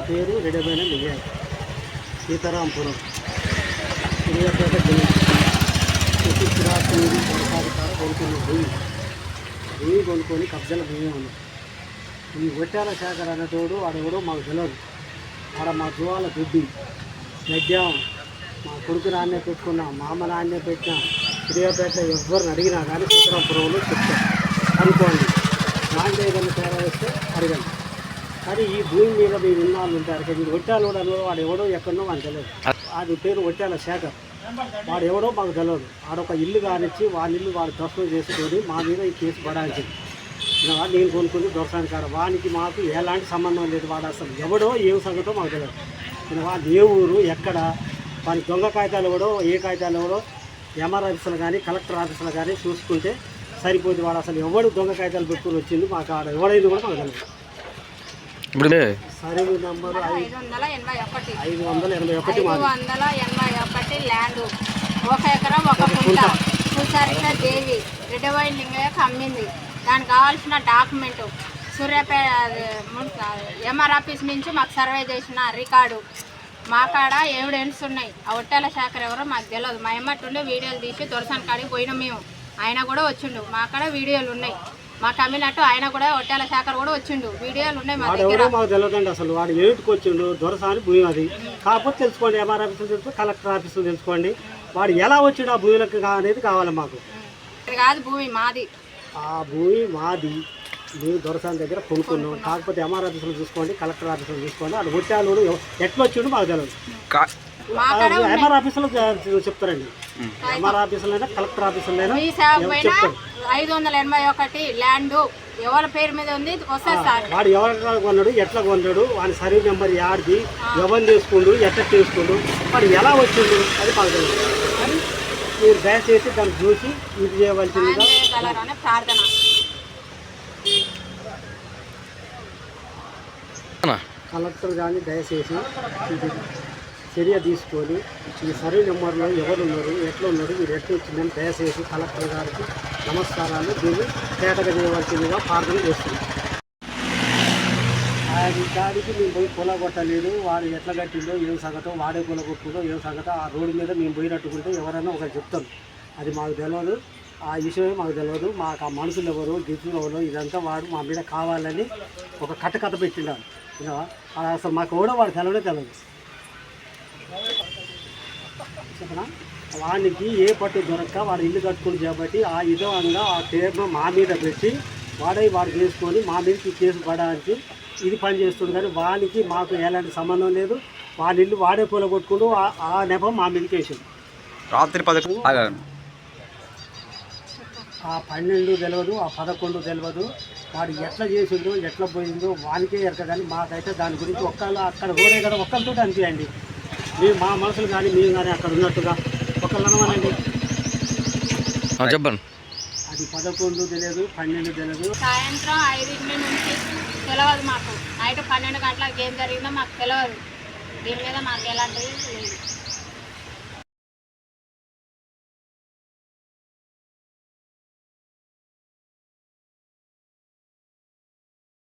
పేరు రెడీమైన మియ్యాయి సీతారాంపురం సూర్యాపేట జిల్లా సుశిక్షరాశూరి కొనసాగుతారు కొనుక్కున్న భూమి కొనుక్కొని కబ్జాల భూమి ఉంది. ఈ ఒట్టాల శాఖర్ అనేటోడు వాడెవడో మాకు తెలియదు. ఆడ మా జువాల దుడ్డి నడ్డాం, మా కొడుకు నాన్నే పెట్టుకున్నా, మా అమ్మ నాన్నే పెట్టినా, సూర్యాపేటలో ఎవరిని అడిగినా కానీ సీతారాంపురంలో చెప్తాం అనుకోండి. దాంట్లో ఏదైనా తేడా వస్తే అడగండి. కానీ ఈ భూమి మీద మీరు ఇన్నాళ్ళు ఉంటారు కదా, మీరు ఒట్టాలు కూడా వాడు ఎవడో ఎక్కడో మాకు తెలియదు. అది పేరు ఒట్టాల శాఖర్. వాడు ఎవడో మాకు తెలియదు. ఆడొక ఇల్లు కానిచ్చి వాళ్ళ ఇల్లు వాడు దర్శనం చేసుకొని మా మీద ఈ కేసు పడాల్సింది. నేను కొనుక్కొని దొరసాని కాడ వానికి మాకు ఎలాంటి సంబంధం లేదు. వాడు అసలు ఎవడో ఏం సంగతో మాకు తెలియదు. వాడు ఏ ఊరు ఎక్కడ వాని దొంగ కాగితాలు ఎవడో ఏ కాగితాలు ఎవడో ఎంఆర్ ఆఫీసులు కానీ కలెక్టర్ ఆఫీసులు కానీ చూసుకుంటే సరిపోతుంది. వాడు అసలు ఎవడు దొంగ కాగితాలు పెట్టుకుని వచ్చింది మాకు ఆడ ఎవడైంది కూడా మాకు తెలియదు. సర్వే నంబరు 581 ల్యాండ్ 1 ఎకరం 1 గుంట సుచరిత దేవి రెడ్డివాయి లింగయ్యకు అమ్మింది. దానికి కావాల్సిన డాక్యుమెంటు సూర్యాపేట ఎంఆర్ ఆఫీస్ నుంచి మాకు సర్వే చేసిన రికార్డు మా కాడ ఎవిడెన్స్ ఉన్నాయి. ఆ ఒట్టాల శాఖర్ ఎవరో మాకు తెలియదు. మా ఎమ్మటుండే వీడియోలు తీసి దొరసాని కాడికి పోయినాం మేము. ఆయన కూడా వచ్చిండు. మా కాడ వీడియోలు ఉన్నాయి. మాకు అమ్మినట్టు ఆయన కూడా ఒట్టాల శాఖర్ కూడా వచ్చిండు. వీడియోలు ఉన్నాయి మా దగ్గర. మాకు తెలియదండి అసలు వాడు ఏటుకు వచ్చిండు. దొరసాని భూమి అది కాకపోతే తెలుసుకోండి. ఎంఆర్ ఆఫీసులు తెలుసుకోండి, కలెక్టర్ ఆఫీసులు తెలుసుకోండి. వాడు ఎలా వచ్చిండు ఆ భూములకు అనేది కావాలి మాకు. కాదు భూమి మాది, ఆ భూమి మాది. మేము దొరసాని దగ్గర కొనుక్కున్నాం. కాకపోతే ఎంఆర్ ఆఫీసులు చూసుకోండి, కలెక్టర్ ఆఫీసులు చూసుకోండి. అది ఒట్టాలు ఎట్లా వచ్చిండు మాకు తెలియదు. ఎంఆర్ ఆఫీసులో చెప్తారండి. ఎంఆర్ ఆఫీసులైనా కలెక్టర్ ఆఫీసులైనా చెప్తారు. 581 ల్యాండ్ ఎవరి పేరు మీద ఉంది వస్తుంది సార్. వాడు ఎవరు కొన్నాడు, ఎట్లా కొన్నాడు, వాడి సర్వే నెంబర్ యాడ్ది, ఎవరు తీసుకుండు, ఎట్లా తీసుకుండు, వాడు ఎలా వచ్చిండు అది మాకు తెలియదు. అని మీరు దయచేసి దాన్ని చూసి ఇది చేయవలసిందిగా ప్రార్థన. కలెక్టర్ కానీ దయచేసి ఇది చర్య తీసుకొని ఈ సర్వే నెంబర్లో ఎవరు ఉన్నారు, ఎట్లా ఉన్నారు, మీరు ఎట్లా వచ్చిందని దయచేసి కలెక్టర్ గారికి నమస్కారాలు దీన్ని తేటగా చేయవలసిందిగా ప్రార్థన చేస్తున్నాం. ఆయన దానికి మేము పోయి కొట్టలేదు. వాడు ఎట్లా కట్టిందో ఏం సంగతో, వాడే కొట్టుకుందో ఏం సంగతో ఆ రోడ్డు మీద మేము పోయినట్టుకుంటే ఎవరైనా ఒకరు చెప్తాం. అది మాకు తెలియదు. ఆ విషయమే మాకు తెలియదు. మాకు ఆ మనుషులు ఎవరు, గిఫ్ట్లు ఎవరు, ఇదంతా వాడు మా మీద కావాలని ఒక కథ పెట్టిండాడు. అసలు మాకు కూడా వాడు తెలియదు. చెప్పనా, వానికి ఏ పట్టు దొరక్క వాడు ఇల్లు కట్టుకుని కాబట్టి ఆ విధంగా ఆ పేరును మా మీద పెట్టి వాడు చేసుకొని మా మీదకి కేసు పడడానికి ఇది పని చేస్తుంది. కానీ వానికి మాకు ఎలాంటి సంబంధం లేదు. వాడి ఇల్లు వాడే పూల కొట్టుకుంటూ ఆ నెపం మా మీదకి వేసాడు. రాత్రి 11 ఆ 12 తెలియదు, ఆ 11 తెలియదు. వాడు ఎట్లా చేసిందో ఎట్లా పోయిందో వానికే ఎరక. కానీ మాకైతే దాని గురించి ఒక్కళ్ళు అక్కడ కూడా కదా ఒక్కరితో అనిపించండి. మేము మా మనుషులు కానీ మేము కానీ అక్కడ ఉన్నట్టుగా ఒకళ్ళు అనమనండి. చెప్పండి. అది 11 తెలియదు, 12 తెలియదు. సాయంత్రం 5 నుంచి తెలియదు మాకు. నైట్ 12 గంటలకు ఏం జరిగిందో మాకు తెలియదు. దీని మీద మాకు ఎలాంటిది లేదు.